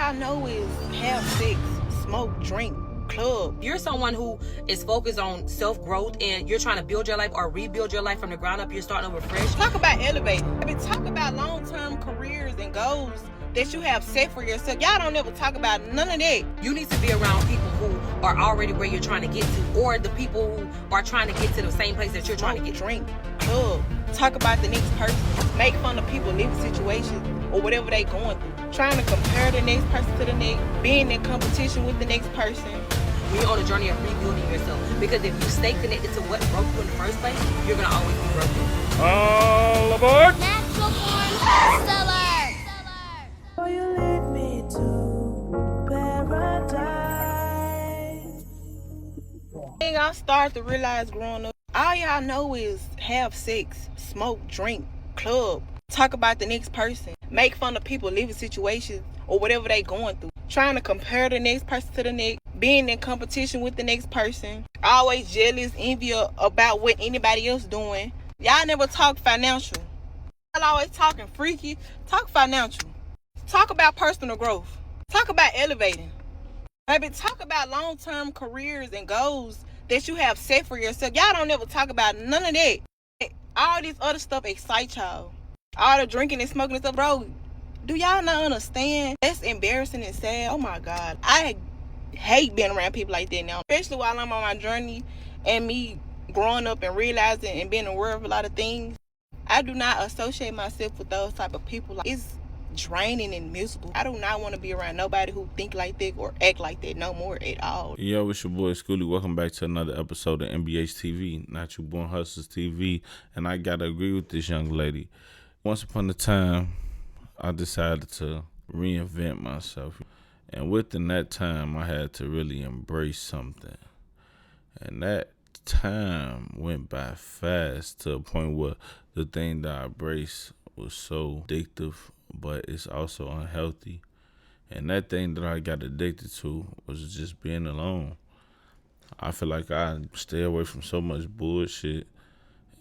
y'all know is have sex, smoke, drink, club. You're someone who is focused on self-growth and you're trying to build your life or rebuild your life from the ground up. You're starting over fresh. Talk about elevating. I mean, talk about long-term careers and goals that you have set for yourself. Y'all don't ever talk about none of that. You need to be around people who are already where you're trying to get to, or the people who are trying to get to the same place that you're trying to get to. Drink, club. Talk about the next person. Make fun of people living situations or whatever they going through. Trying to compare the next person to the next. Being in competition with the next person. You're on a journey of rebuilding yourself, because if you stay connected to what broke you in the first place, you're gonna always be broken. All aboard! Natural born hustler. Oh, you lead me to paradise. Thing I started to realize growing up, all y'all know is have sex, smoke, drink, club. Talk about the next person. Make fun of people living situations or whatever they going through. Trying to compare the next person to the next. Being in competition with the next person. Always jealous, envious about what anybody else doing. Y'all never talk financial. Y'all always talking freaky. Talk financial. Talk about personal growth. Talk about elevating. Baby, talk about long-term careers and goals that you have set for yourself. Y'all don't ever talk about none of that. All this other stuff excite y'all. All the drinking and smoking and stuff, bro. Do y'all not understand? That's embarrassing and sad. Oh my God. I hate being around people like that now. Especially while I'm on my journey and me growing up and realizing and being aware of a lot of things. I do not associate myself with those type of people. It's draining and miserable. I do not want to be around nobody who think like that or act like that no more at all. Yo, it's your boy Schoolie. Welcome back to another episode of NBH TV, Natural Born Hustlers TV. And I gotta agree with this young lady. Once upon a time, I decided to reinvent myself. And within that time, I had to really embrace something. And that time went by fast to a point where the thing that I embraced was so addictive, but it's also unhealthy. And that thing that I got addicted to was just being alone. I feel like I stay away from so much bullshit,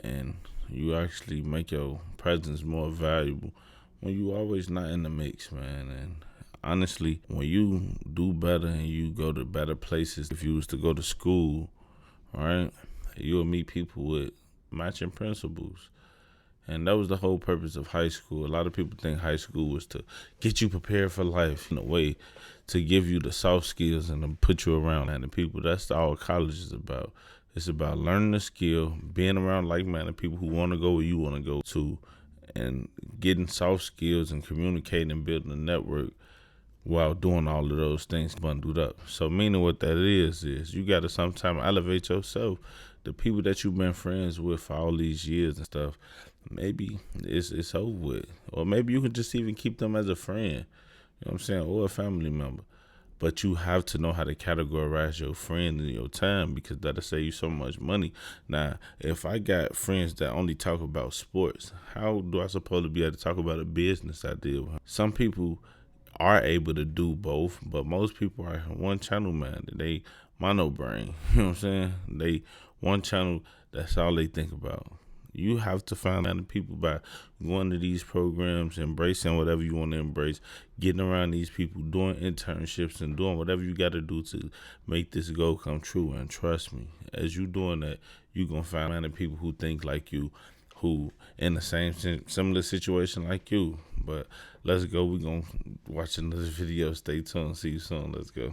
and you actually make your presence more valuable when you always not in the mix, man. And honestly, when you do better and you go to better places, if you was to go to school, right, you'll meet people with matching principles. And that was the whole purpose of high school. A lot of people think high school was to get you prepared for life, in a way to give you the soft skills and to put you around and the people. That's all college is about. It's about learning the skill, being around like-minded people who want to go where you want to go to, and getting soft skills and communicating and building a network while doing all of those things bundled up. So meaning what that is you got to sometimes elevate yourself. The people that you've been friends with for all these years and stuff, maybe it's over with. Or maybe you can just even keep them as a friend, you know what I'm saying, or a family member. But you have to know how to categorize your friend in your time, because that'll save you so much money. Now, if I got friends that only talk about sports, how do I supposed to be able to talk about a business idea? Some people are able to do both, but most people are one channel, man. They mono brain, you know what I'm saying? They one channel, that's all they think about. You have to find other people by going to these programs, embracing whatever you want to embrace, getting around these people, doing internships and doing whatever you got to do to make this goal come true. And trust me, as you doing that, you're going to find other people who think like you, who in the same similar situation like you. But let's go. We're going to watch another video. Stay tuned. See you soon. Let's go.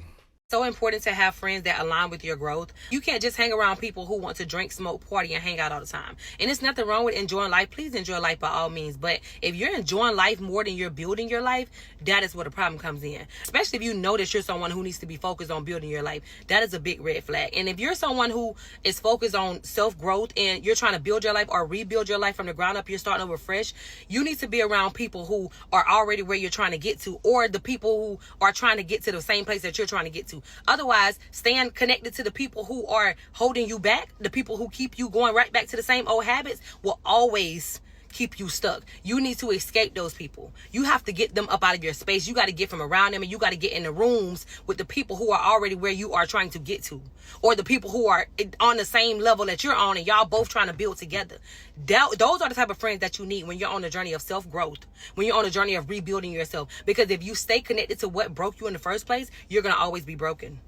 So important to have friends that align with your growth. You can't just hang around people who want to drink, smoke, party, and hang out all the time. And there's nothing wrong with enjoying life. Please enjoy life by all means. But if you're enjoying life more than you're building your life, that is where the problem comes in. Especially if you know that you're someone who needs to be focused on building your life. That is a big red flag. And if you're someone who is focused on self-growth and you're trying to build your life or rebuild your life from the ground up, you're starting over fresh, you need to be around people who are already where you're trying to get to, or the people who are trying to get to the same place that you're trying to get to. Otherwise, staying connected to the people who are holding you back, the people who keep you going right back to the same old habits, will always keep you stuck. You need to escape those people. You have to get them up out of your space. You got to get from around them, and you got to get in the rooms with the people who are already where you are trying to get to, or the people who are on the same level that you're on, and y'all both trying to build together. Those are the type of friends that you need when you're on the journey of self-growth, when you're on the journey of rebuilding yourself. Because if you stay connected to what broke you in the first place, you're going to always be broken.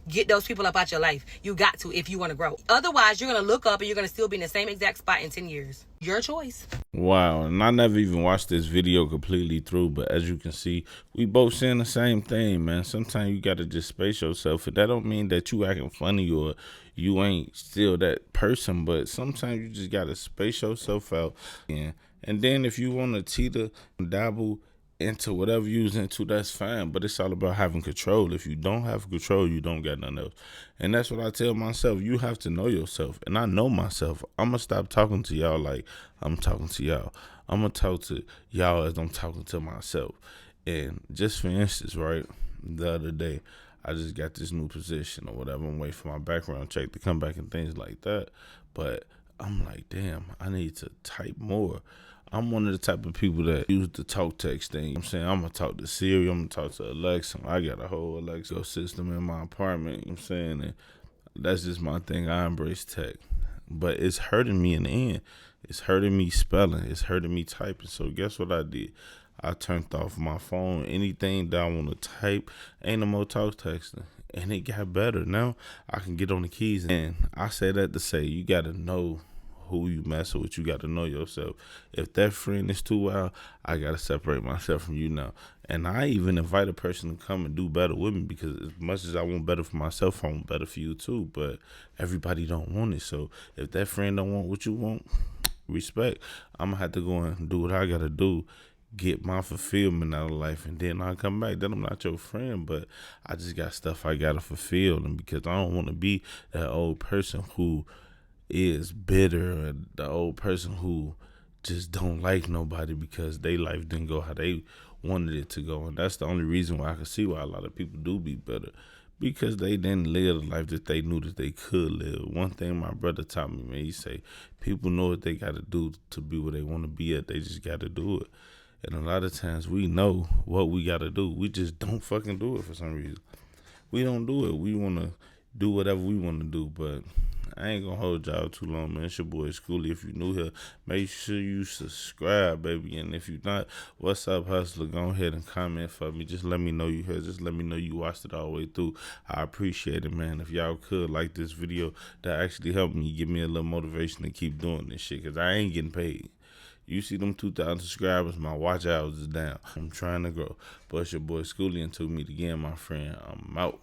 Get those people up out your life. You got to, if you want to grow. Otherwise, you're going to look up and you're going to still be in the same exact spot in 10 years. Your choice. Wow, and I never even watched this video completely through, but as you can see, we both saying the same thing, man. Sometimes you gotta just space yourself, and that don't mean that you acting funny or you ain't still that person, but sometimes you just gotta space yourself out. And then if you want to teeter and dabble into whatever you was into, that's fine, but it's all about having control. If you don't have control, you don't got nothing else. And that's what I tell myself. You have to know yourself, and I know myself. I'm gonna stop talking to y'all like I'm talking to y'all. I'm gonna talk to y'all as I'm talking to myself. And just for instance, right, the other day I just got this new position or whatever. I'm waiting for my background check to come back and things like that, but I'm like, damn, I need to type more. I'm one of the type of people that use the talk text thing. I'm saying I'm going to talk to Siri. I'm going to talk to Alexa. I got a whole Alexa system in my apartment. I'm saying, and that's just my thing. I embrace tech. But it's hurting me in the end. It's hurting me spelling. It's hurting me typing. So guess what I did? I turned off my phone. Anything that I want to type, ain't no more talk texting. And it got better. Now I can get on the keys. And I say that to say you got to know who you messing with. You got to know yourself. If that friend is too wild, I got to separate myself from you now. And I even invite a person to come and do better with me, because as much as I want better for myself, I want better for you too. But everybody don't want it. So if that friend don't want what you want, respect. I'm going to have to go and do what I got to do, get my fulfillment out of life, and then I'll come back. Then I'm not your friend, but I just got stuff I got to fulfill. And because I don't want to be that old person who is bitter, or the old person who just don't like nobody because their life didn't go how they wanted it to go. And that's the only reason why I can see why a lot of people do be bitter, because they didn't live the life that they knew that they could live. One thing my brother taught me, man, he say, people know what they got to do to be where they want to be at. They just got to do it. And a lot of times we know what we got to do. We just don't fucking do it for some reason. We don't do it. We want to do whatever we want to do, but I ain't gonna hold y'all too long, man. It's your boy Schoolie. If you new here, make sure you subscribe, baby. And if you not, what's up, hustler? Go ahead and comment for me. Just let me know you here. Just let me know you watched it all the way through. I appreciate it, man. If y'all could like this video, that actually helped me, give me a little motivation to keep doing this shit, because I ain't getting paid. You see them 2,000 subscribers, my watch hours is down. I'm trying to grow. But it's your boy Schoolie. Until we meet again, my friend, I'm out.